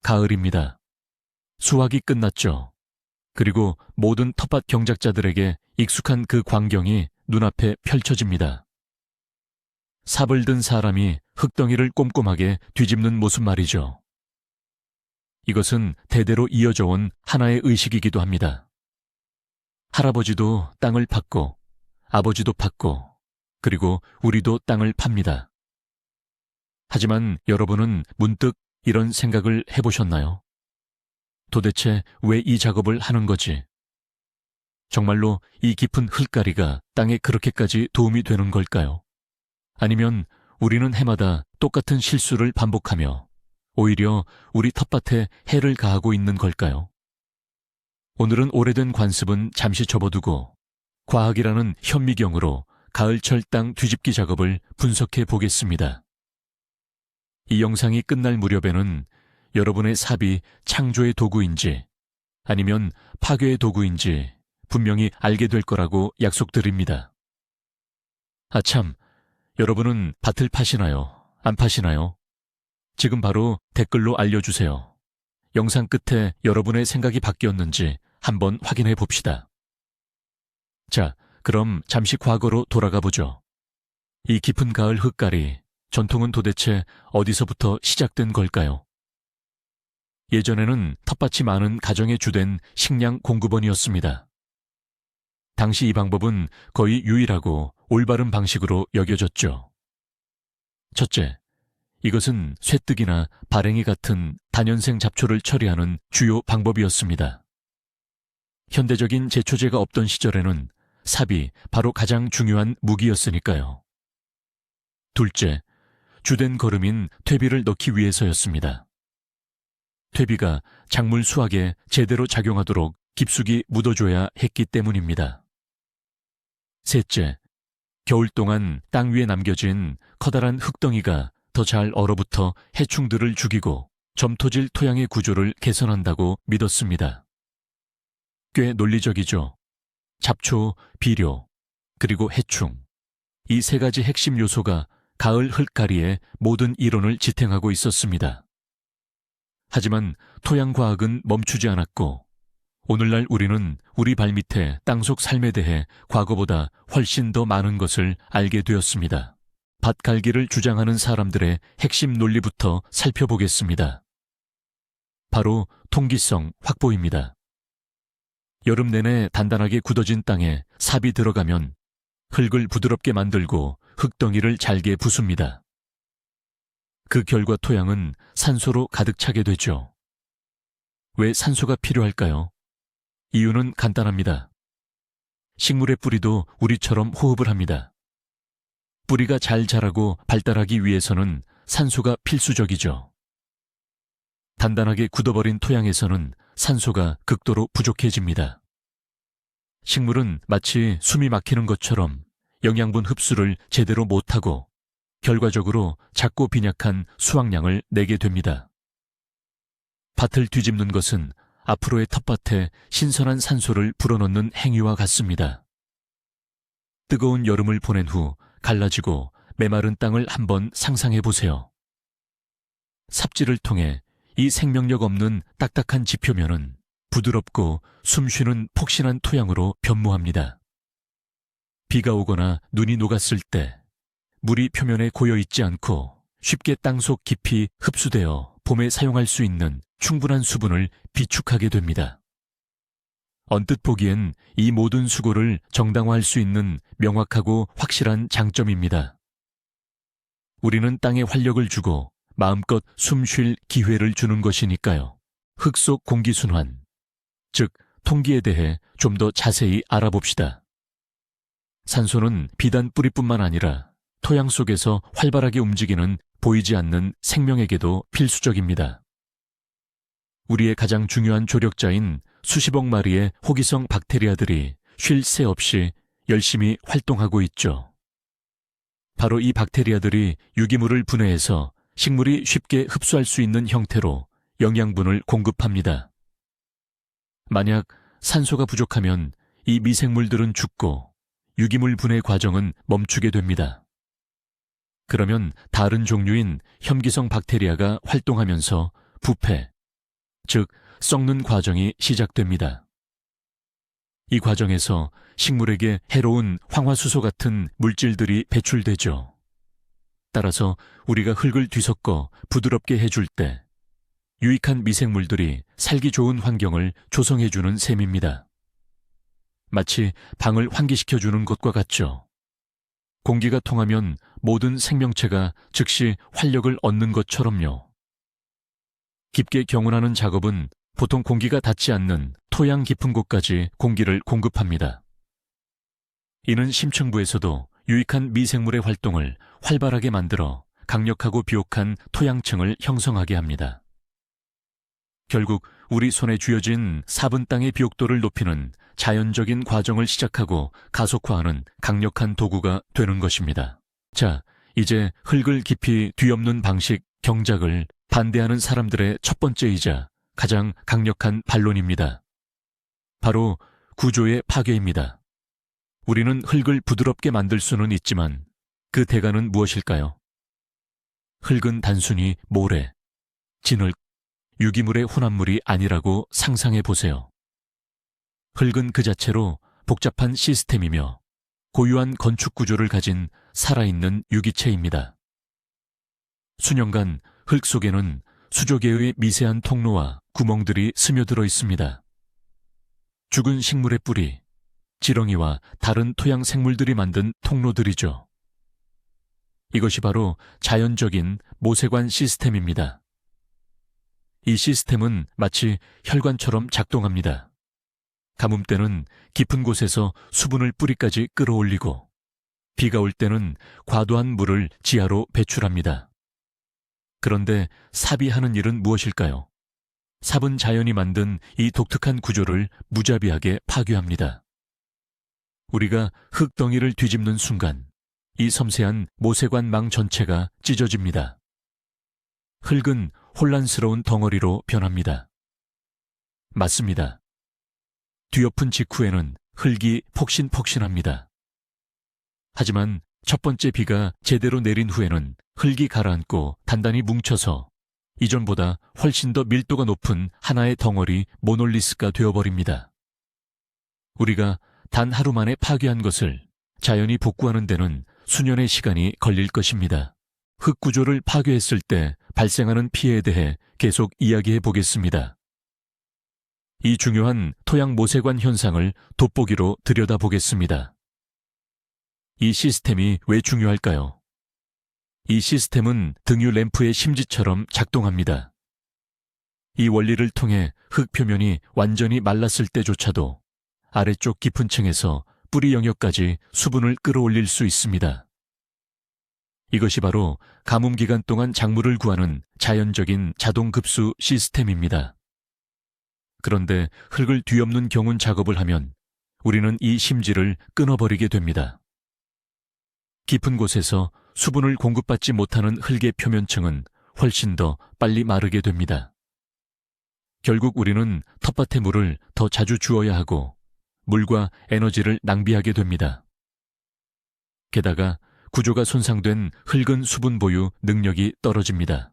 가을입니다. 수확이 끝났죠. 그리고 모든 텃밭 경작자들에게 익숙한 그 광경이 눈앞에 펼쳐집니다. 삽을 든 사람이 흙덩이를 꼼꼼하게 뒤집는 모습 말이죠. 이것은 대대로 이어져 온 하나의 의식이기도 합니다. 할아버지도 땅을 팠고, 아버지도 팠고, 그리고 우리도 땅을 팝니다. 하지만 여러분은 문득 이런 생각을 해보셨나요? 도대체 왜 이 작업을 하는 거지? 정말로 이 깊은 흙가리가 땅에 그렇게까지 도움이 되는 걸까요? 아니면 우리는 해마다 똑같은 실수를 반복하며 오히려 우리 텃밭에 해를 가하고 있는 걸까요? 오늘은 오래된 관습은 잠시 접어두고 과학이라는 현미경으로 가을철 땅 뒤집기 작업을 분석해 보겠습니다. 이 영상이 끝날 무렵에는 여러분의 삽이 창조의 도구인지 아니면 파괴의 도구인지 분명히 알게 될 거라고 약속드립니다. 아참, 여러분은 밭을 파시나요? 안 파시나요? 지금 바로 댓글로 알려주세요. 영상 끝에 여러분의 생각이 바뀌었는지 한번 확인해 봅시다. 자, 그럼 잠시 과거로 돌아가 보죠. 이 깊은 가을 흙가리, 전통은 도대체 어디서부터 시작된 걸까요? 예전에는 텃밭이 많은 가정의 주된 식량 공급원이었습니다. 당시 이 방법은 거의 유일하고 올바른 방식으로 여겨졌죠. 첫째, 이것은 쇠뜨기나 발행이 같은 다년생 잡초를 처리하는 주요 방법이었습니다. 현대적인 제초제가 없던 시절에는 삽이 바로 가장 중요한 무기였으니까요. 둘째, 주된 거름인 퇴비를 넣기 위해서였습니다. 퇴비가 작물 수확에 제대로 작용하도록 깊숙이 묻어줘야 했기 때문입니다. 셋째, 겨울 동안 땅 위에 남겨진 커다란 흙덩이가 더 잘 얼어붙어 해충들을 죽이고 점토질 토양의 구조를 개선한다고 믿었습니다. 꽤 논리적이죠. 잡초, 비료, 그리고 해충. 이 세 가지 핵심 요소가 가을 흙가리의 모든 이론을 지탱하고 있었습니다. 하지만 토양과학은 멈추지 않았고 오늘날 우리는 우리 발밑에 땅속 삶에 대해 과거보다 훨씬 더 많은 것을 알게 되었습니다. 밭갈기를 주장하는 사람들의 핵심 논리부터 살펴보겠습니다. 바로 통기성 확보입니다. 여름 내내 단단하게 굳어진 땅에 삽이 들어가면 흙을 부드럽게 만들고 흙덩이를 잘게 부숩니다. 그 결과 토양은 산소로 가득 차게 되죠. 왜 산소가 필요할까요? 이유는 간단합니다. 식물의 뿌리도 우리처럼 호흡을 합니다. 뿌리가 잘 자라고 발달하기 위해서는 산소가 필수적이죠. 단단하게 굳어버린 토양에서는 산소가 극도로 부족해집니다. 식물은 마치 숨이 막히는 것처럼 영양분 흡수를 제대로 못하고 결과적으로 작고 빈약한 수확량을 내게 됩니다. 밭을 뒤집는 것은 앞으로의 텃밭에 신선한 산소를 불어넣는 행위와 같습니다. 뜨거운 여름을 보낸 후 갈라지고 메마른 땅을 한번 상상해 보세요. 삽질을 통해 이 생명력 없는 딱딱한 지표면은 부드럽고 숨쉬는 폭신한 토양으로 변모합니다. 비가 오거나 눈이 녹았을 때 물이 표면에 고여 있지 않고 쉽게 땅속 깊이 흡수되어 봄에 사용할 수 있는 충분한 수분을 비축하게 됩니다. 언뜻 보기엔 이 모든 수고를 정당화할 수 있는 명확하고 확실한 장점입니다. 우리는 땅에 활력을 주고 마음껏 숨 쉴 기회를 주는 것이니까요. 흙 속 공기순환, 즉 통기에 대해 좀 더 자세히 알아봅시다. 산소는 비단 뿌리뿐만 아니라 토양 속에서 활발하게 움직이는 보이지 않는 생명에게도 필수적입니다. 우리의 가장 중요한 조력자인 수십억 마리의 호기성 박테리아들이 쉴 새 없이 열심히 활동하고 있죠. 바로 이 박테리아들이 유기물을 분해해서 식물이 쉽게 흡수할 수 있는 형태로 영양분을 공급합니다. 만약 산소가 부족하면 이 미생물들은 죽고 유기물 분해 과정은 멈추게 됩니다. 그러면 다른 종류인 혐기성 박테리아가 활동하면서 부패, 즉 썩는 과정이 시작됩니다. 이 과정에서 식물에게 해로운 황화수소 같은 물질들이 배출되죠. 따라서 우리가 흙을 뒤섞어 부드럽게 해줄 때 유익한 미생물들이 살기 좋은 환경을 조성해주는 셈입니다. 마치 방을 환기시켜주는 것과 같죠. 공기가 통하면 모든 생명체가 즉시 활력을 얻는 것처럼요. 깊게 경운하는 작업은 보통 공기가 닿지 않는 토양 깊은 곳까지 공기를 공급합니다. 이는 심층부에서도 유익한 미생물의 활동을 활발하게 만들어 강력하고 비옥한 토양층을 형성하게 합니다. 결국 우리 손에 쥐어진 4분 땅의 비옥도를 높이는 자연적인 과정을 시작하고 가속화하는 강력한 도구가 되는 것입니다. 자, 이제 흙을 깊이 뒤엎는 방식, 경작을 반대하는 사람들의 첫 번째이자 가장 강력한 반론입니다. 바로 구조의 파괴입니다. 우리는 흙을 부드럽게 만들 수는 있지만 그 대가는 무엇일까요? 흙은 단순히 모래, 진흙, 유기물의 혼합물이 아니라고 상상해 보세요. 흙은 그 자체로 복잡한 시스템이며 고유한 건축 구조를 가진 살아있는 유기체입니다. 수년간 흙 속에는 수조 개의 미세한 통로와 구멍들이 스며들어 있습니다. 죽은 식물의 뿌리, 지렁이와 다른 토양 생물들이 만든 통로들이죠. 이것이 바로 자연적인 모세관 시스템입니다. 이 시스템은 마치 혈관처럼 작동합니다. 가뭄 때는 깊은 곳에서 수분을 뿌리까지 끌어올리고 비가 올 때는 과도한 물을 지하로 배출합니다. 그런데 삽이 하는 일은 무엇일까요? 삽은 자연이 만든 이 독특한 구조를 무자비하게 파괴합니다. 우리가 흙덩이를 뒤집는 순간 이 섬세한 모세관 망 전체가 찢어집니다. 흙은 혼란스러운 덩어리로 변합니다. 맞습니다. 뒤엎은 직후에는 흙이 폭신폭신합니다. 하지만 첫 번째 비가 제대로 내린 후에는 흙이 가라앉고 단단히 뭉쳐서 이전보다 훨씬 더 밀도가 높은 하나의 덩어리 모놀리스가 되어버립니다. 우리가 단 하루 만에 파괴한 것을 자연이 복구하는 데는 수년의 시간이 걸릴 것입니다. 흙 구조를 파괴했을 때 발생하는 피해에 대해 계속 이야기해 보겠습니다. 이 중요한 토양 모세관 현상을 돋보기로 들여다보겠습니다. 이 시스템이 왜 중요할까요? 이 시스템은 등유 램프의 심지처럼 작동합니다. 이 원리를 통해 흙 표면이 완전히 말랐을 때조차도 아래쪽 깊은 층에서 뿌리 영역까지 수분을 끌어올릴 수 있습니다. 이것이 바로 가뭄 기간 동안 작물을 구하는 자연적인 자동 급수 시스템입니다. 그런데 흙을 뒤엎는 경운 작업을 하면 우리는 이 심지를 끊어버리게 됩니다. 깊은 곳에서 수분을 공급받지 못하는 흙의 표면층은 훨씬 더 빨리 마르게 됩니다. 결국 우리는 텃밭에 물을 더 자주 주어야 하고 물과 에너지를 낭비하게 됩니다. 게다가 구조가 손상된 흙은 수분 보유 능력이 떨어집니다.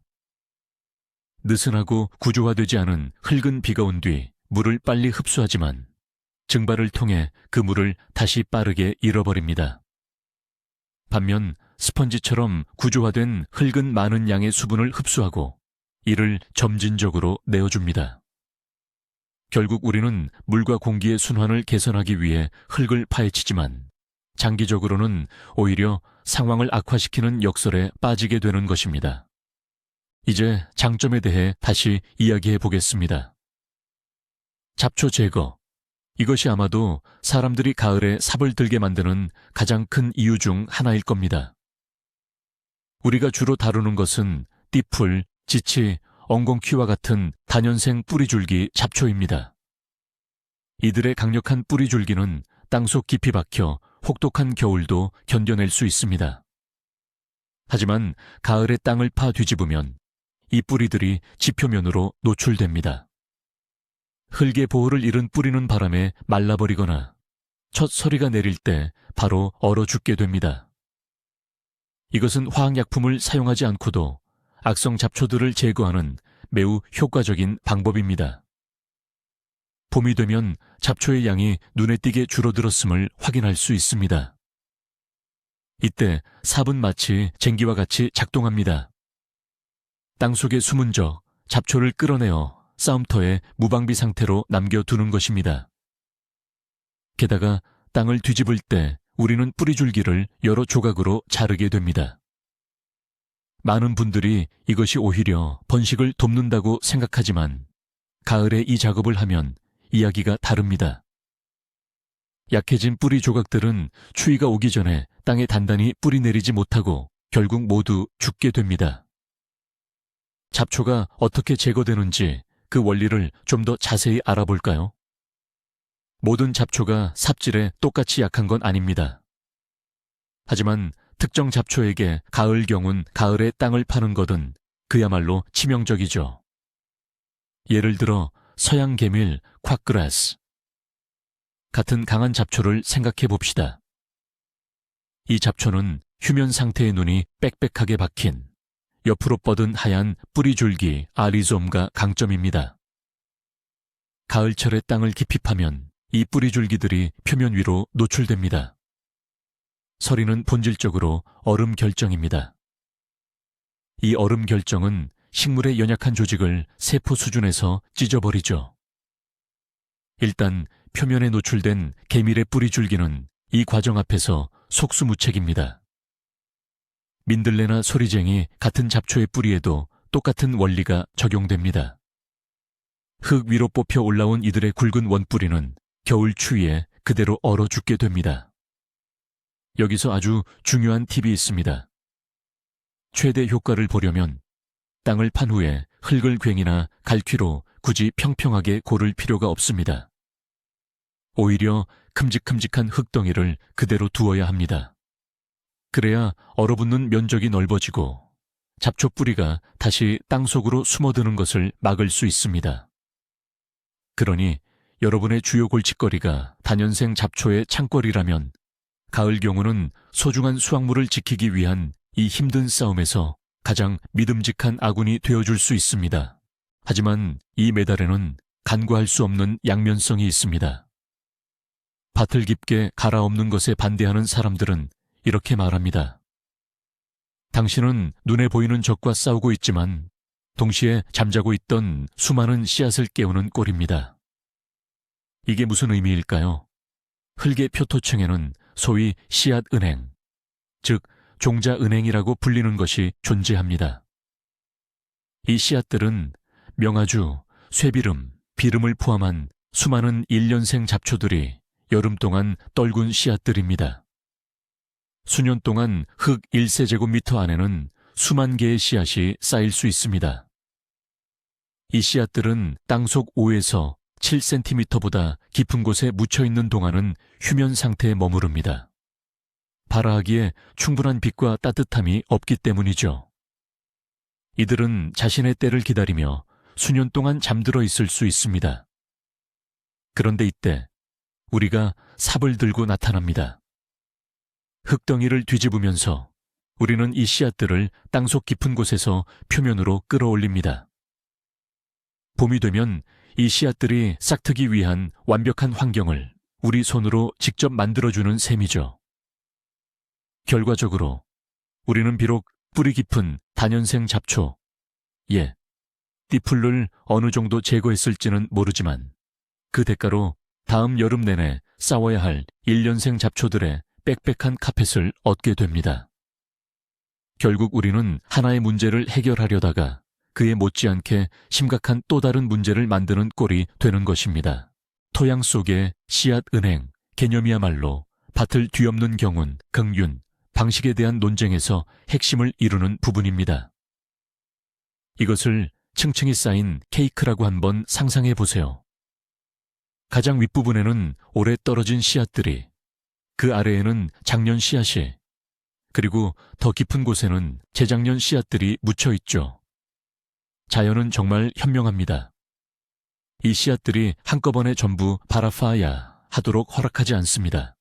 느슨하고 구조화되지 않은 흙은 비가 온 뒤 물을 빨리 흡수하지만 증발을 통해 그 물을 다시 빠르게 잃어버립니다. 반면 스펀지처럼 구조화된 흙은 많은 양의 수분을 흡수하고 이를 점진적으로 내어줍니다. 결국 우리는 물과 공기의 순환을 개선하기 위해 흙을 파헤치지만 장기적으로는 오히려 상황을 악화시키는 역설에 빠지게 되는 것입니다. 이제 장점에 대해 다시 이야기해 보겠습니다. 잡초 제거. 이것이 아마도 사람들이 가을에 삽을 들게 만드는 가장 큰 이유 중 하나일 겁니다. 우리가 주로 다루는 것은 띠풀, 지치, 엉겅퀴와 같은 다년생 뿌리줄기 잡초입니다. 이들의 강력한 뿌리줄기는 땅속 깊이 박혀 혹독한 겨울도 견뎌낼 수 있습니다. 하지만 가을에 땅을 파 뒤집으면 이 뿌리들이 지표면으로 노출됩니다. 흙의 보호를 잃은 뿌리는 바람에 말라버리거나 첫 서리가 내릴 때 바로 얼어 죽게 됩니다. 이것은 화학약품을 사용하지 않고도 악성 잡초들을 제거하는 매우 효과적인 방법입니다. 봄이 되면 잡초의 양이 눈에 띄게 줄어들었음을 확인할 수 있습니다. 이때 삽은 마치 쟁기와 같이 작동합니다. 땅속에 숨은 적, 잡초를 끌어내어 싸움터에 무방비 상태로 남겨두는 것입니다. 게다가 땅을 뒤집을 때 우리는 뿌리줄기를 여러 조각으로 자르게 됩니다. 많은 분들이 이것이 오히려 번식을 돕는다고 생각하지만 가을에 이 작업을 하면 이야기가 다릅니다. 약해진 뿌리 조각들은 추위가 오기 전에 땅에 단단히 뿌리 내리지 못하고 결국 모두 죽게 됩니다. 잡초가 어떻게 제거되는지 그 원리를 좀 더 자세히 알아볼까요? 모든 잡초가 삽질에 똑같이 약한 건 아닙니다. 하지만 특정 잡초에게 가을경운 가을에 땅을 파는 것은 그야말로 치명적이죠. 예를 들어 서양 개밀 콱그라스. 같은 강한 잡초를 생각해 봅시다. 이 잡초는 휴면 상태의 눈이 빽빽하게 박힌 옆으로 뻗은 하얀 뿌리줄기 아리솜가 강점입니다. 가을철에 땅을 깊이 파면 이 뿌리줄기들이 표면 위로 노출됩니다. 서리는 본질적으로 얼음 결정입니다. 이 얼음 결정은 식물의 연약한 조직을 세포 수준에서 찢어버리죠. 일단 표면에 노출된 개밀의 뿌리줄기는 이 과정 앞에서 속수무책입니다. 민들레나 소리쟁이 같은 잡초의 뿌리에도 똑같은 원리가 적용됩니다. 흙 위로 뽑혀 올라온 이들의 굵은 원뿌리는 겨울 추위에 그대로 얼어 죽게 됩니다. 여기서 아주 중요한 팁이 있습니다. 최대 효과를 보려면 땅을 판 후에 흙을 괭이나 갈퀴로 굳이 평평하게 고를 필요가 없습니다. 오히려 큼직큼직한 흙덩이를 그대로 두어야 합니다. 그래야 얼어붙는 면적이 넓어지고 잡초 뿌리가 다시 땅속으로 숨어드는 것을 막을 수 있습니다. 그러니 여러분의 주요 골칫거리가 다년생 잡초의 창궐이라면 가을 경우는 소중한 수확물을 지키기 위한 이 힘든 싸움에서 가장 믿음직한 아군이 되어줄 수 있습니다. 하지만 이 메달에는 간과할 수 없는 양면성이 있습니다. 밭을 깊게 갈아엎는 것에 반대하는 사람들은 이렇게 말합니다. 당신은 눈에 보이는 적과 싸우고 있지만 동시에 잠자고 있던 수많은 씨앗을 깨우는 꼴입니다. 이게 무슨 의미일까요? 흙의 표토층에는 소위 씨앗은행, 즉 종자은행이라고 불리는 것이 존재합니다. 이 씨앗들은 명아주, 쇠비름, 비름을 포함한 수많은 일년생 잡초들이 여름 동안 떨군 씨앗들입니다. 수년 동안 흙 1세제곱미터 안에는 수만 개의 씨앗이 쌓일 수 있습니다. 이 씨앗들은 땅속 5에서 7cm보다 깊은 곳에 묻혀있는 동안은 휴면 상태에 머무릅니다. 발아하기에 충분한 빛과 따뜻함이 없기 때문이죠. 이들은 자신의 때를 기다리며 수년 동안 잠들어 있을 수 있습니다. 그런데 이때 우리가 삽을 들고 나타납니다. 흙덩이를 뒤집으면서 우리는 이 씨앗들을 땅속 깊은 곳에서 표면으로 끌어올립니다. 봄이 되면 이 씨앗들이 싹트기 위한 완벽한 환경을 우리 손으로 직접 만들어주는 셈이죠. 결과적으로 우리는 비록 뿌리 깊은 다년생 잡초, 띠풀을 어느 정도 제거했을지는 모르지만 그 대가로 다음 여름 내내 싸워야 할 1년생 잡초들의 빽빽한 카펫을 얻게 됩니다. 결국 우리는 하나의 문제를 해결하려다가 그에 못지않게 심각한 또 다른 문제를 만드는 꼴이 되는 것입니다. 토양 속의 씨앗 은행 개념이야말로 밭을 뒤엎는 경운, 긍윤, 방식에 대한 논쟁에서 핵심을 이루는 부분입니다. 이것을 층층이 쌓인 케이크라고 한번 상상해 보세요. 가장 윗부분에는 오래 떨어진 씨앗들이, 그 아래에는 작년 씨앗이, 그리고 더 깊은 곳에는 재작년 씨앗들이 묻혀 있죠. 자연은 정말 현명합니다. 이 씨앗들이 한꺼번에 전부 바라파야 하도록 허락하지 않습니다.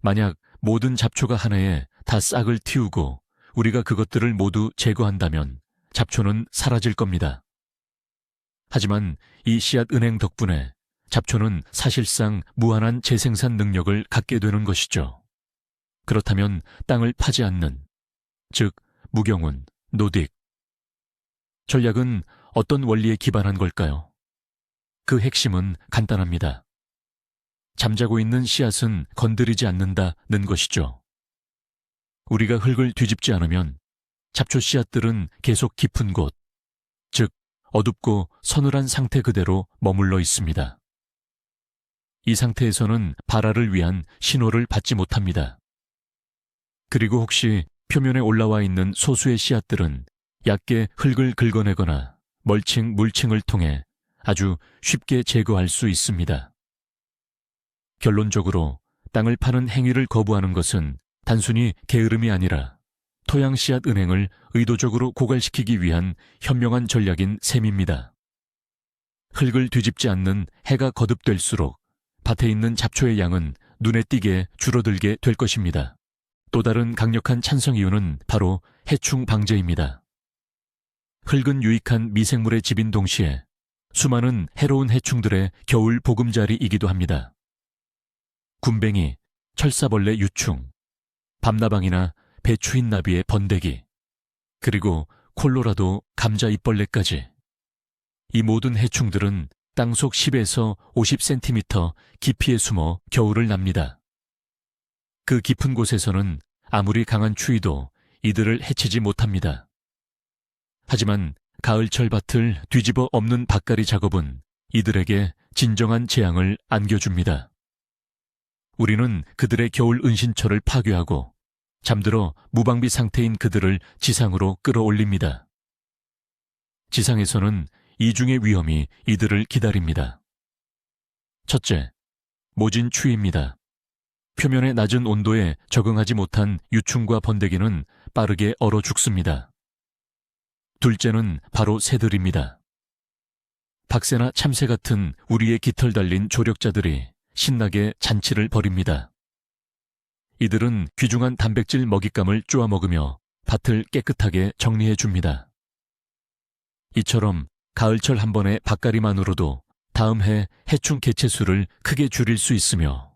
만약 모든 잡초가 하나에 다 싹을 틔우고 우리가 그것들을 모두 제거한다면 잡초는 사라질 겁니다. 하지만 이 씨앗 은행 덕분에 잡초는 사실상 무한한 재생산 능력을 갖게 되는 것이죠. 그렇다면 땅을 파지 않는, 즉 무경운, 노딕. 전략은 어떤 원리에 기반한 걸까요? 그 핵심은 간단합니다. 잠자고 있는 씨앗은 건드리지 않는다는 것이죠. 우리가 흙을 뒤집지 않으면 잡초 씨앗들은 계속 깊은 곳, 즉 어둡고 서늘한 상태 그대로 머물러 있습니다. 이 상태에서는 발화를 위한 신호를 받지 못합니다. 그리고 혹시 표면에 올라와 있는 소수의 씨앗들은 얕게 흙을 긁어내거나 멀칭, 물칭을 통해 아주 쉽게 제거할 수 있습니다. 결론적으로 땅을 파는 행위를 거부하는 것은 단순히 게으름이 아니라 토양 씨앗 은행을 의도적으로 고갈시키기 위한 현명한 전략인 셈입니다. 흙을 뒤집지 않는 해가 거듭될수록 밭에 있는 잡초의 양은 눈에 띄게 줄어들게 될 것입니다. 또 다른 강력한 찬성 이유는 바로 해충 방제입니다. 흙은 유익한 미생물의 집인 동시에 수많은 해로운 해충들의 겨울 보금자리이기도 합니다. 군뱅이, 철사벌레 유충, 밤나방이나 배추흰나비의 번데기, 그리고 콜로라도 감자 잎벌레까지. 이 모든 해충들은 땅속 10에서 50cm 깊이에 숨어 겨울을 납니다. 그 깊은 곳에서는 아무리 강한 추위도 이들을 해치지 못합니다. 하지만 가을철 밭을 뒤집어 엎는 밭갈이 작업은 이들에게 진정한 재앙을 안겨줍니다. 우리는 그들의 겨울 은신처를 파괴하고 잠들어 무방비 상태인 그들을 지상으로 끌어올립니다. 지상에서는 이중의 위험이 이들을 기다립니다. 첫째, 모진 추위입니다. 표면의 낮은 온도에 적응하지 못한 유충과 번데기는 빠르게 얼어 죽습니다. 둘째는 바로 새들입니다. 박새나 참새 같은 우리의 깃털 달린 조력자들이 신나게 잔치를 벌입니다. 이들은 귀중한 단백질 먹잇감을 쪼아 먹으며 밭을 깨끗하게 정리해 줍니다. 이처럼 가을철 한 번의 밭갈이만으로도 다음 해 해충 개체 수를 크게 줄일 수 있으며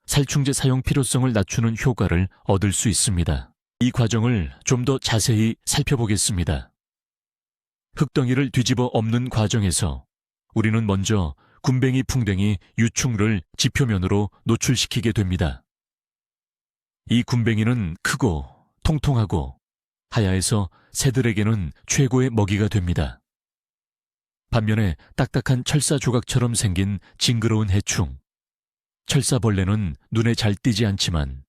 살충제 사용 필요성을 낮추는 효과를 얻을 수 있습니다. 이 과정을 좀 더 자세히 살펴보겠습니다. 흙덩이를 뒤집어 엎는 과정에서 우리는 먼저 군뱅이 풍뎅이 유충을 지표면으로 노출시키게 됩니다. 이 군뱅이는 크고 통통하고 하야해서 새들에게는 최고의 먹이가 됩니다. 반면에 딱딱한 철사 조각처럼 생긴 징그러운 해충, 철사벌레는 눈에 잘 띄지 않지만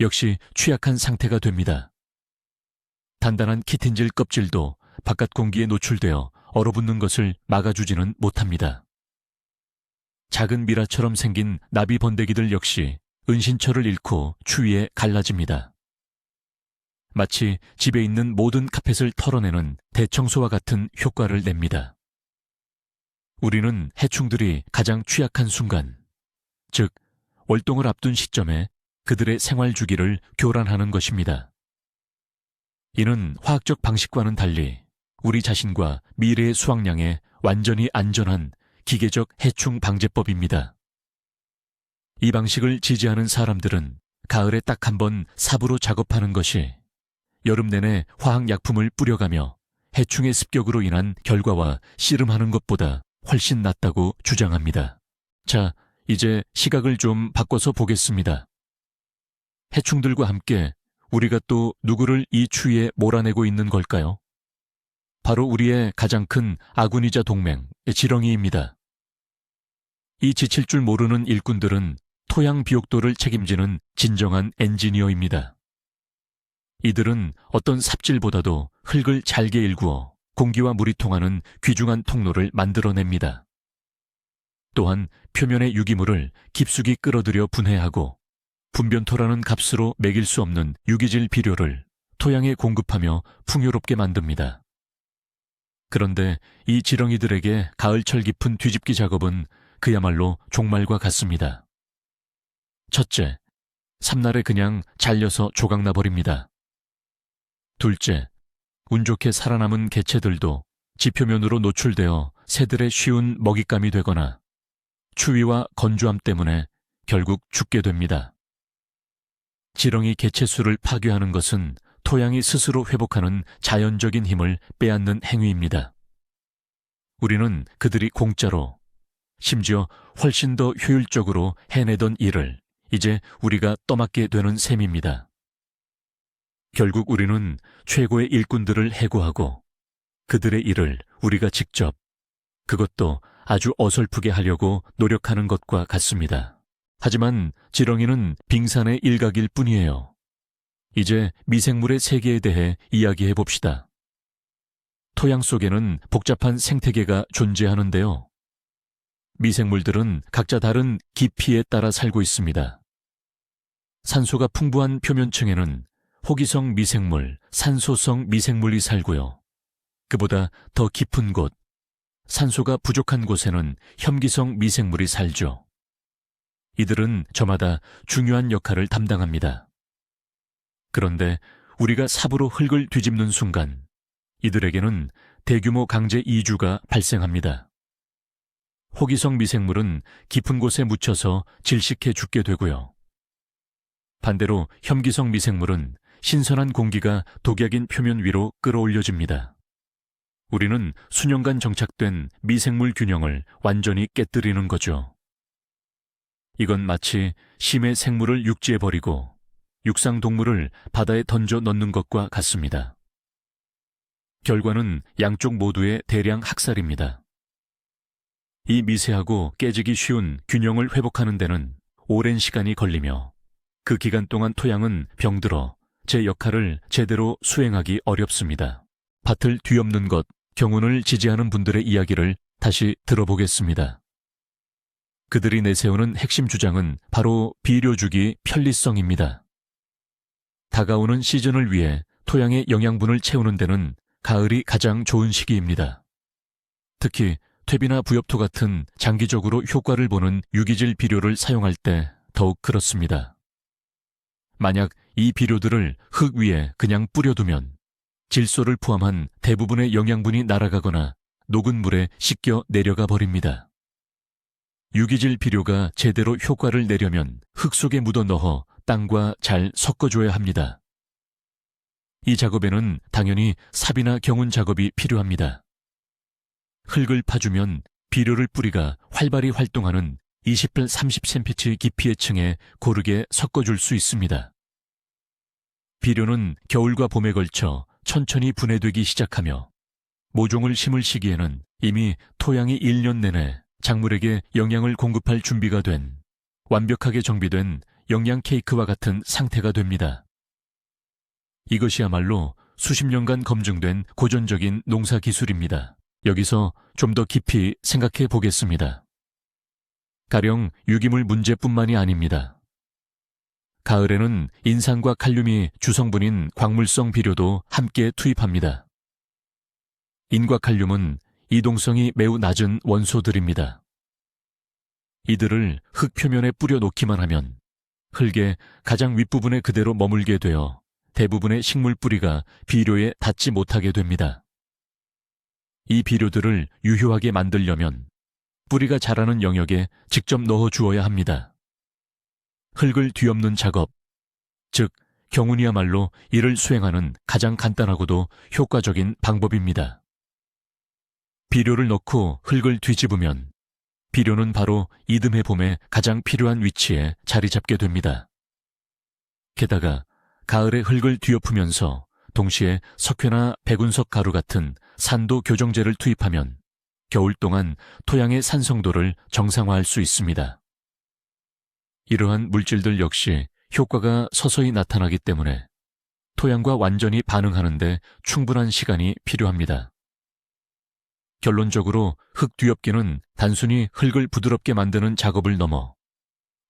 역시 취약한 상태가 됩니다. 단단한 키틴질 껍질도 바깥 공기에 노출되어 얼어붙는 것을 막아주지는 못합니다. 작은 미라처럼 생긴 나비 번데기들 역시 은신처를 잃고 추위에 갈라집니다. 마치 집에 있는 모든 카펫을 털어내는 대청소와 같은 효과를 냅니다. 우리는 해충들이 가장 취약한 순간, 즉 월동을 앞둔 시점에 그들의 생활 주기를 교란하는 것입니다. 이는 화학적 방식과는 달리 우리 자신과 미래의 수확량에 완전히 안전한 기계적 해충 방제법입니다. 이 방식을 지지하는 사람들은 가을에 딱 한 번 삽으로 작업하는 것이 여름 내내 화학약품을 뿌려가며 해충의 습격으로 인한 결과와 씨름하는 것보다 훨씬 낫다고 주장합니다. 자, 이제 시각을 좀 바꿔서 보겠습니다. 해충들과 함께 우리가 또 누구를 이 추위에 몰아내고 있는 걸까요? 바로 우리의 가장 큰 아군이자 동맹, 지렁이입니다. 이 지칠 줄 모르는 일꾼들은 토양 비옥도를 책임지는 진정한 엔지니어입니다. 이들은 어떤 삽질보다도 흙을 잘게 일구어 공기와 물이 통하는 귀중한 통로를 만들어냅니다. 또한 표면의 유기물을 깊숙이 끌어들여 분해하고 분변토라는 값으로 매길 수 없는 유기질 비료를 토양에 공급하며 풍요롭게 만듭니다. 그런데 이 지렁이들에게 가을철 깊은 뒤집기 작업은 그야말로 종말과 같습니다. 첫째, 삼날에 그냥 잘려서 조각나버립니다. 둘째, 운 좋게 살아남은 개체들도 지표면으로 노출되어 새들의 쉬운 먹잇감이 되거나 추위와 건조함 때문에 결국 죽게 됩니다. 지렁이 개체수를 파괴하는 것은 토양이 스스로 회복하는 자연적인 힘을 빼앗는 행위입니다. 우리는 그들이 공짜로, 심지어 훨씬 더 효율적으로 해내던 일을 이제 우리가 떠맡게 되는 셈입니다. 결국 우리는 최고의 일꾼들을 해고하고 그들의 일을 우리가 직접, 그것도 아주 어설프게 하려고 노력하는 것과 같습니다. 하지만 지렁이는 빙산의 일각일 뿐이에요. 이제 미생물의 세계에 대해 이야기해 봅시다. 토양 속에는 복잡한 생태계가 존재하는데요. 미생물들은 각자 다른 깊이에 따라 살고 있습니다. 산소가 풍부한 표면층에는 호기성 미생물, 산소성 미생물이 살고요. 그보다 더 깊은 곳, 산소가 부족한 곳에는 혐기성 미생물이 살죠. 이들은 저마다 중요한 역할을 담당합니다. 그런데 우리가 삽으로 흙을 뒤집는 순간 이들에게는 대규모 강제 이주가 발생합니다. 호기성 미생물은 깊은 곳에 묻혀서 질식해 죽게 되고요. 반대로 혐기성 미생물은 신선한 공기가 독약인 표면 위로 끌어올려집니다. 우리는 수년간 정착된 미생물 균형을 완전히 깨뜨리는 거죠. 이건 마치 심해 생물을 육지에 버리고 육상 동물을 바다에 던져 넣는 것과 같습니다. 결과는 양쪽 모두의 대량 학살입니다. 이 미세하고 깨지기 쉬운 균형을 회복하는 데는 오랜 시간이 걸리며 그 기간 동안 토양은 병들어 제 역할을 제대로 수행하기 어렵습니다. 밭을 뒤엎는 것, 경운을 지지하는 분들의 이야기를 다시 들어보겠습니다. 그들이 내세우는 핵심 주장은 바로 비료주기 편리성입니다. 다가오는 시즌을 위해 토양의 영양분을 채우는 데는 가을이 가장 좋은 시기입니다. 특히 퇴비나 부엽토 같은 장기적으로 효과를 보는 유기질 비료를 사용할 때 더욱 그렇습니다. 만약 이 비료들을 흙 위에 그냥 뿌려두면 질소를 포함한 대부분의 영양분이 날아가거나 녹은 물에 씻겨 내려가 버립니다. 유기질 비료가 제대로 효과를 내려면 흙 속에 묻어 넣어 땅과 잘 섞어줘야 합니다. 이 작업에는 당연히 삽이나 경운 작업이 필요합니다. 흙을 파주면 비료를 뿌리가 활발히 활동하는 20에서 30cm 깊이의 층에 고르게 섞어줄 수 있습니다. 비료는 겨울과 봄에 걸쳐 천천히 분해되기 시작하며 모종을 심을 시기에는 이미 토양이 1년 내내 작물에게 영양을 공급할 준비가 된 완벽하게 정비된 영양 케이크와 같은 상태가 됩니다. 이것이야말로 수십 년간 검증된 고전적인 농사 기술입니다. 여기서 좀 더 깊이 생각해 보겠습니다. 가령 유기물 문제뿐만이 아닙니다. 가을에는 인산과 칼륨이 주성분인 광물성 비료도 함께 투입합니다. 인과 칼륨은 이동성이 매우 낮은 원소들입니다. 이들을 흙 표면에 뿌려 놓기만 하면 흙의 가장 윗부분에 그대로 머물게 되어 대부분의 식물 뿌리가 비료에 닿지 못하게 됩니다. 이 비료들을 유효하게 만들려면 뿌리가 자라는 영역에 직접 넣어 주어야 합니다. 흙을 뒤엎는 작업, 즉 경운이야말로 이를 수행하는 가장 간단하고도 효과적인 방법입니다. 비료를 넣고 흙을 뒤집으면 비료는 바로 이듬해 봄에 가장 필요한 위치에 자리 잡게 됩니다. 게다가 가을에 흙을 뒤엎으면서 동시에 석회나 백운석 가루 같은 산도 교정제를 투입하면 겨울 동안 토양의 산성도를 정상화할 수 있습니다. 이러한 물질들 역시 효과가 서서히 나타나기 때문에 토양과 완전히 반응하는데 충분한 시간이 필요합니다. 결론적으로 흙 뒤엎기는 단순히 흙을 부드럽게 만드는 작업을 넘어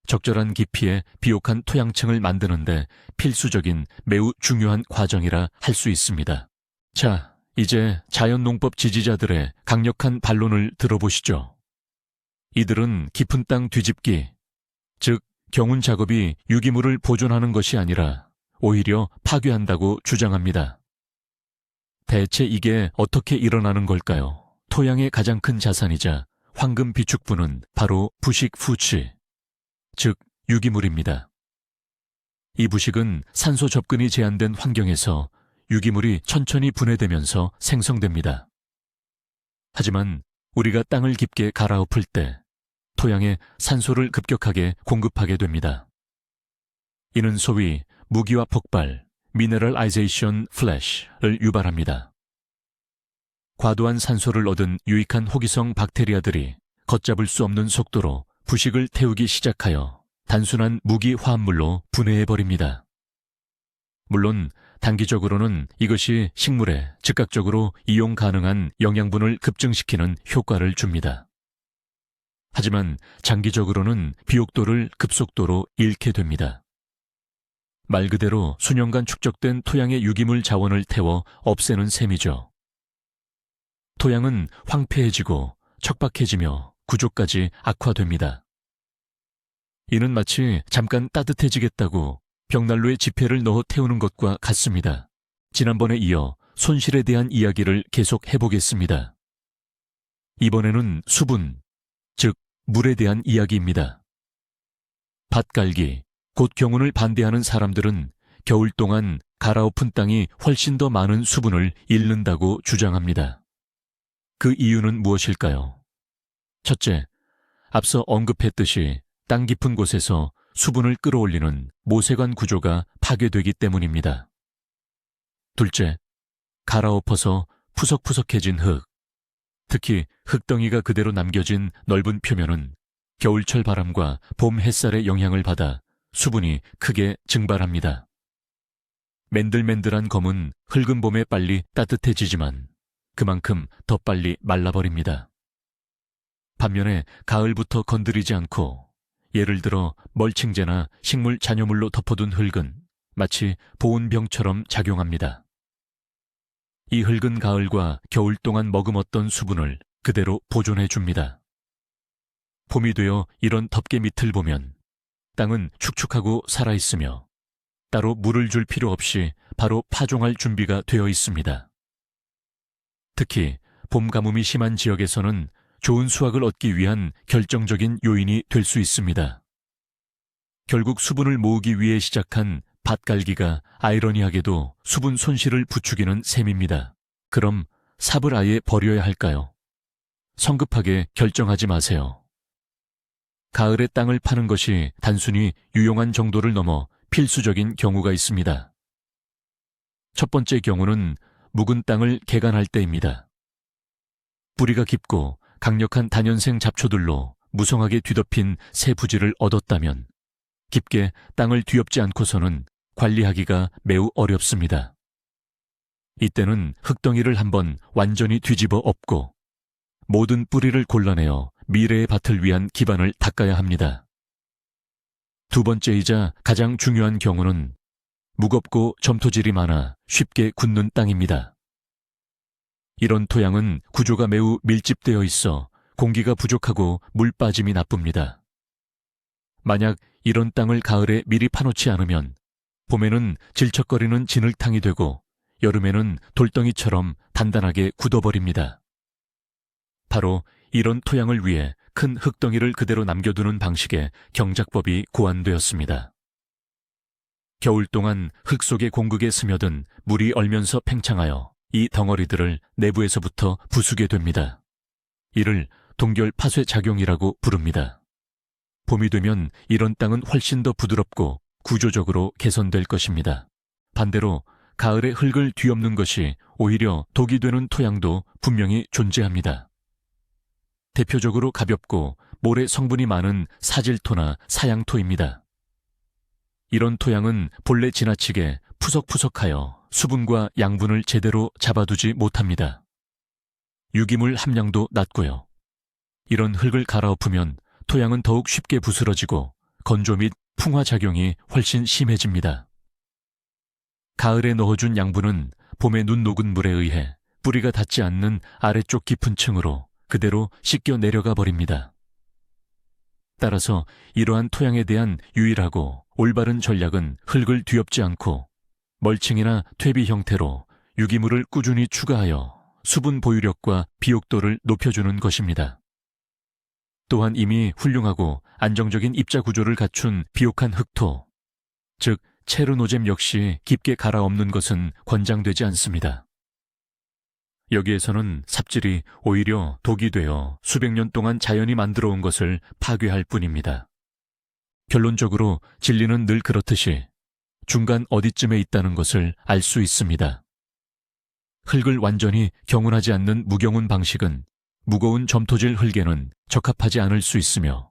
적절한 깊이의 비옥한 토양층을 만드는데 필수적인 매우 중요한 과정이라 할 수 있습니다. 자, 이제 자연농법 지지자들의 강력한 반론을 들어보시죠. 이들은 깊은 땅 뒤집기, 즉 경운 작업이 유기물을 보존하는 것이 아니라 오히려 파괴한다고 주장합니다. 대체 이게 어떻게 일어나는 걸까요? 토양의 가장 큰 자산이자 황금 비축부는 바로 부식 후치, 즉 유기물입니다. 이 부식은 산소 접근이 제한된 환경에서 유기물이 천천히 분해되면서 생성됩니다. 하지만 우리가 땅을 깊게 갈아엎을 때 토양에 산소를 급격하게 공급하게 됩니다. 이는 소위 무기화 폭발, 미네랄아이제이션 플래시를 유발합니다. 과도한 산소를 얻은 유익한 호기성 박테리아들이 걷잡을 수 없는 속도로 부식을 태우기 시작하여 단순한 무기 화합물로 분해해버립니다. 물론 단기적으로는 이것이 식물에 즉각적으로 이용 가능한 영양분을 급증시키는 효과를 줍니다. 하지만 장기적으로는 비옥도를 급속도로 잃게 됩니다. 말 그대로 수년간 축적된 토양의 유기물 자원을 태워 없애는 셈이죠. 토양은 황폐해지고 척박해지며 구조까지 악화됩니다. 이는 마치 잠깐 따뜻해지겠다고 벽난로에 지폐를 넣어 태우는 것과 같습니다. 지난번에 이어 손실에 대한 이야기를 계속 해보겠습니다. 이번에는 수분, 즉 물에 대한 이야기입니다. 밭갈기, 곧 경운을 반대하는 사람들은 겨울 동안 갈아엎은 땅이 훨씬 더 많은 수분을 잃는다고 주장합니다. 그 이유는 무엇일까요? 첫째, 앞서 언급했듯이 땅 깊은 곳에서 수분을 끌어올리는 모세관 구조가 파괴되기 때문입니다. 둘째, 갈아엎어서 푸석푸석해진 흙, 특히 흙덩이가 그대로 남겨진 넓은 표면은 겨울철 바람과 봄 햇살의 영향을 받아 수분이 크게 증발합니다. 맨들맨들한 검은 흙은 봄에 빨리 따뜻해지지만 그만큼 더 빨리 말라버립니다. 반면에 가을부터 건드리지 않고 예를 들어 멀칭제나 식물 잔여물로 덮어둔 흙은 마치 보온병처럼 작용합니다. 이 흙은 가을과 겨울 동안 머금었던 수분을 그대로 보존해 줍니다. 봄이 되어 이런 덮개 밑을 보면 땅은 축축하고 살아있으며 따로 물을 줄 필요 없이 바로 파종할 준비가 되어 있습니다. 특히 봄 가뭄이 심한 지역에서는 좋은 수확을 얻기 위한 결정적인 요인이 될 수 있습니다. 결국 수분을 모으기 위해 시작한 밭갈기가 아이러니하게도 수분 손실을 부추기는 셈입니다. 그럼 삽을 아예 버려야 할까요? 성급하게 결정하지 마세요. 가을에 땅을 파는 것이 단순히 유용한 정도를 넘어 필수적인 경우가 있습니다. 첫 번째 경우는 묵은 땅을 개간할 때입니다. 뿌리가 깊고 강력한 다년생 잡초들로 무성하게 뒤덮인 새 부지를 얻었다면 깊게 땅을 뒤엎지 않고서는 관리하기가 매우 어렵습니다. 이때는 흙덩이를 한번 완전히 뒤집어 엎고 모든 뿌리를 골라내어 미래의 밭을 위한 기반을 닦아야 합니다. 두 번째이자 가장 중요한 경우는 무겁고 점토질이 많아 쉽게 굳는 땅입니다. 이런 토양은 구조가 매우 밀집되어 있어 공기가 부족하고 물 빠짐이 나쁩니다. 만약 이런 땅을 가을에 미리 파놓지 않으면 봄에는 질척거리는 진흙탕이 되고 여름에는 돌덩이처럼 단단하게 굳어버립니다. 바로 이런 토양을 위해 큰 흙덩이를 그대로 남겨두는 방식의 경작법이 고안되었습니다. 겨울 동안 흙 속의 공극에 스며든 물이 얼면서 팽창하여 이 덩어리들을 내부에서부터 부수게 됩니다. 이를 동결 파쇄 작용이라고 부릅니다. 봄이 되면 이런 땅은 훨씬 더 부드럽고 구조적으로 개선될 것입니다. 반대로 가을에 흙을 뒤엎는 것이 오히려 독이 되는 토양도 분명히 존재합니다. 대표적으로 가볍고 모래 성분이 많은 사질토나 사양토입니다. 이런 토양은 본래 지나치게 푸석푸석하여 수분과 양분을 제대로 잡아두지 못합니다. 유기물 함량도 낮고요. 이런 흙을 갈아엎으면 토양은 더욱 쉽게 부스러지고 건조 및 풍화작용이 훨씬 심해집니다. 가을에 넣어준 양분은 봄에 눈 녹은 물에 의해 뿌리가 닿지 않는 아래쪽 깊은 층으로 그대로 씻겨 내려가 버립니다. 따라서 이러한 토양에 대한 유일하고 올바른 전략은 흙을 뒤엎지 않고 멀칭이나 퇴비 형태로 유기물을 꾸준히 추가하여 수분 보유력과 비옥도를 높여주는 것입니다. 또한 이미 훌륭하고 안정적인 입자 구조를 갖춘 비옥한 흙토, 즉 체르노잼 역시 깊게 갈아엎는 것은 권장되지 않습니다. 여기에서는 삽질이 오히려 독이 되어 수백 년 동안 자연이 만들어 온 것을 파괴할 뿐입니다. 결론적으로 진리는 늘 그렇듯이 중간 어디쯤에 있다는 것을 알 수 있습니다. 흙을 완전히 경운하지 않는 무경운 방식은 무거운 점토질 흙에는 적합하지 않을 수 있으며,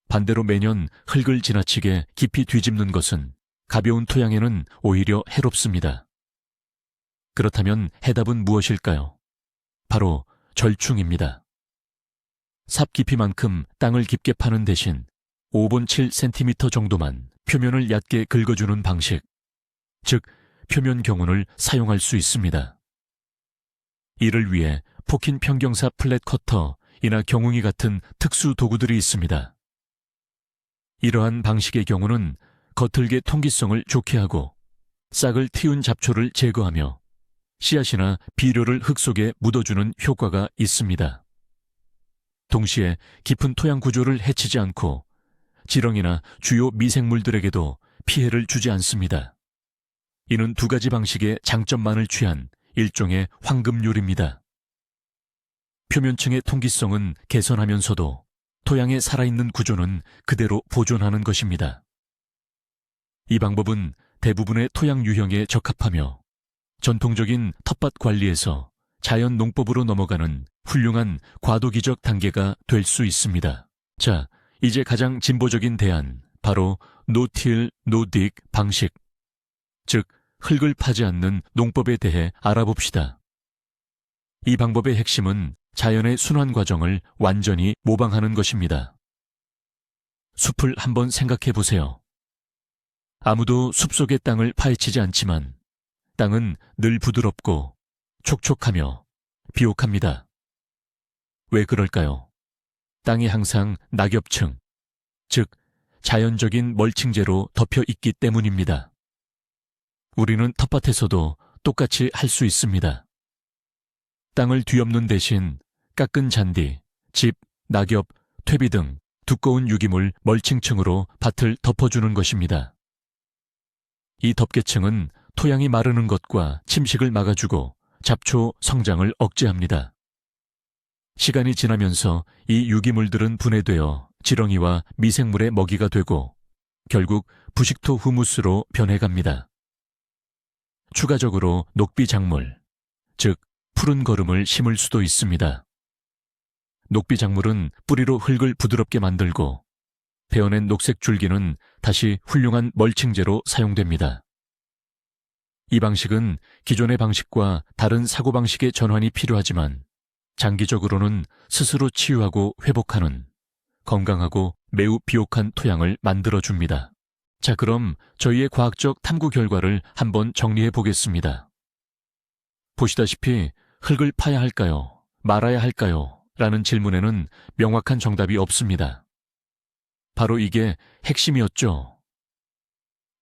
반대로 매년 흙을 지나치게 깊이 뒤집는 것은 가벼운 토양에는 오히려 해롭습니다. 그렇다면 해답은 무엇일까요? 바로 절충입니다. 삽 깊이만큼 땅을 깊게 파는 대신 5분 7cm 정도만 표면을 얕게 긁어주는 방식, 즉 표면 경운을 사용할 수 있습니다. 이를 위해 포킨 평경사 플랫 커터이나 경웅이 같은 특수 도구들이 있습니다. 이러한 방식의 경우는 겉흙의 통기성을 좋게 하고 싹을 틔운 잡초를 제거하며 씨앗이나 비료를 흙 속에 묻어주는 효과가 있습니다. 동시에 깊은 토양 구조를 해치지 않고 지렁이나 주요 미생물들에게도 피해를 주지 않습니다. 이는 두 가지 방식의 장점만을 취한 일종의 황금률입니다. 표면층의 통기성은 개선하면서도 토양의 살아있는 구조는 그대로 보존하는 것입니다. 이 방법은 대부분의 토양 유형에 적합하며 전통적인 텃밭 관리에서 자연 농법으로 넘어가는 훌륭한 과도기적 단계가 될 수 있습니다. 자, 이제 가장 진보적인 대안, 바로 노틸, 노딕 방식, 즉 흙을 파지 않는 농법에 대해 알아봅시다. 이 방법의 핵심은 자연의 순환 과정을 완전히 모방하는 것입니다. 숲을 한번 생각해 보세요. 아무도 숲속의 땅을 파헤치지 않지만 땅은 늘 부드럽고 촉촉하며 비옥합니다. 왜 그럴까요? 땅이 항상 낙엽층, 즉 자연적인 멀칭제로 덮여 있기 때문입니다. 우리는 텃밭에서도 똑같이 할 수 있습니다. 땅을 뒤엎는 대신 깎은 잔디, 짚, 낙엽, 퇴비 등 두꺼운 유기물 멀칭층으로 밭을 덮어주는 것입니다. 이 덮개층은 토양이 마르는 것과 침식을 막아주고 잡초 성장을 억제합니다. 시간이 지나면서 이 유기물들은 분해되어 지렁이와 미생물의 먹이가 되고 결국 부식토 후무스로 변해갑니다. 추가적으로 녹비작물, 즉 푸른 거름을 심을 수도 있습니다. 녹비작물은 뿌리로 흙을 부드럽게 만들고 베어낸 녹색 줄기는 다시 훌륭한 멀칭제로 사용됩니다. 이 방식은 기존의 방식과 다른 사고방식의 전환이 필요하지만 장기적으로는 스스로 치유하고 회복하는 건강하고 매우 비옥한 토양을 만들어줍니다. 자, 그럼 저희의 과학적 탐구 결과를 한번 정리해 보겠습니다. 보시다시피 흙을 파야 할까요? 말아야 할까요? 라는 질문에는 명확한 정답이 없습니다. 바로 이게 핵심이었죠.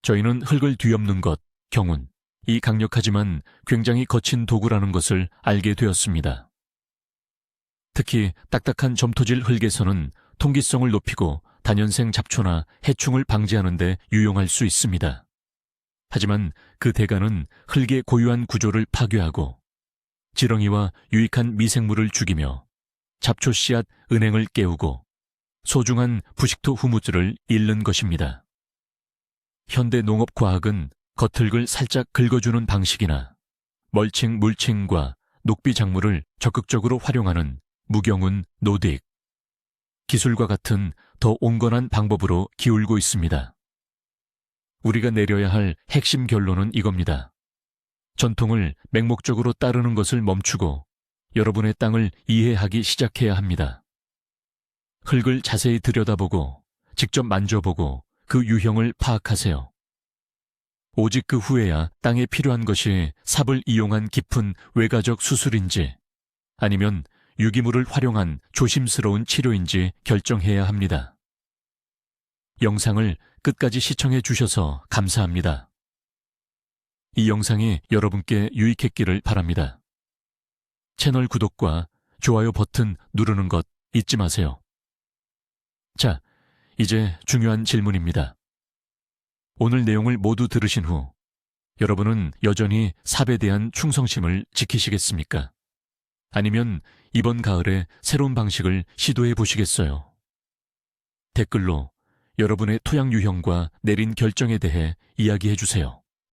저희는 흙을 뒤엎는 것, 경운, 이 강력하지만 굉장히 거친 도구라는 것을 알게 되었습니다. 특히 딱딱한 점토질 흙에서는 통기성을 높이고 단연생 잡초나 해충을 방지하는 데 유용할 수 있습니다. 하지만 그 대가는 흙의 고유한 구조를 파괴하고 지렁이와 유익한 미생물을 죽이며 잡초 씨앗 은행을 깨우고 소중한 부식토 후무즈를 잃는 것입니다. 현대 농업과학은 겉흙을 살짝 긁어주는 방식이나 멀칭 물칭과 녹비 작물을 적극적으로 활용하는 무경운 노딕, 기술과 같은 더 온건한 방법으로 기울고 있습니다. 우리가 내려야 할 핵심 결론은 이겁니다. 전통을 맹목적으로 따르는 것을 멈추고 여러분의 땅을 이해하기 시작해야 합니다. 흙을 자세히 들여다보고 직접 만져보고 그 유형을 파악하세요. 오직 그 후에야 땅에 필요한 것이 삽을 이용한 깊은 외과적 수술인지 아니면 유기물을 활용한 조심스러운 치료인지 결정해야 합니다. 영상을 끝까지 시청해 주셔서 감사합니다. 이 영상이 여러분께 유익했기를 바랍니다. 채널 구독과 좋아요 버튼 누르는 것 잊지 마세요. 자, 이제 중요한 질문입니다. 오늘 내용을 모두 들으신 후 여러분은 여전히 삽에 대한 충성심을 지키시겠습니까? 아니면 이번 가을에 새로운 방식을 시도해 보시겠어요? 댓글로 여러분의 토양 유형과 내린 결정에 대해 이야기해 주세요.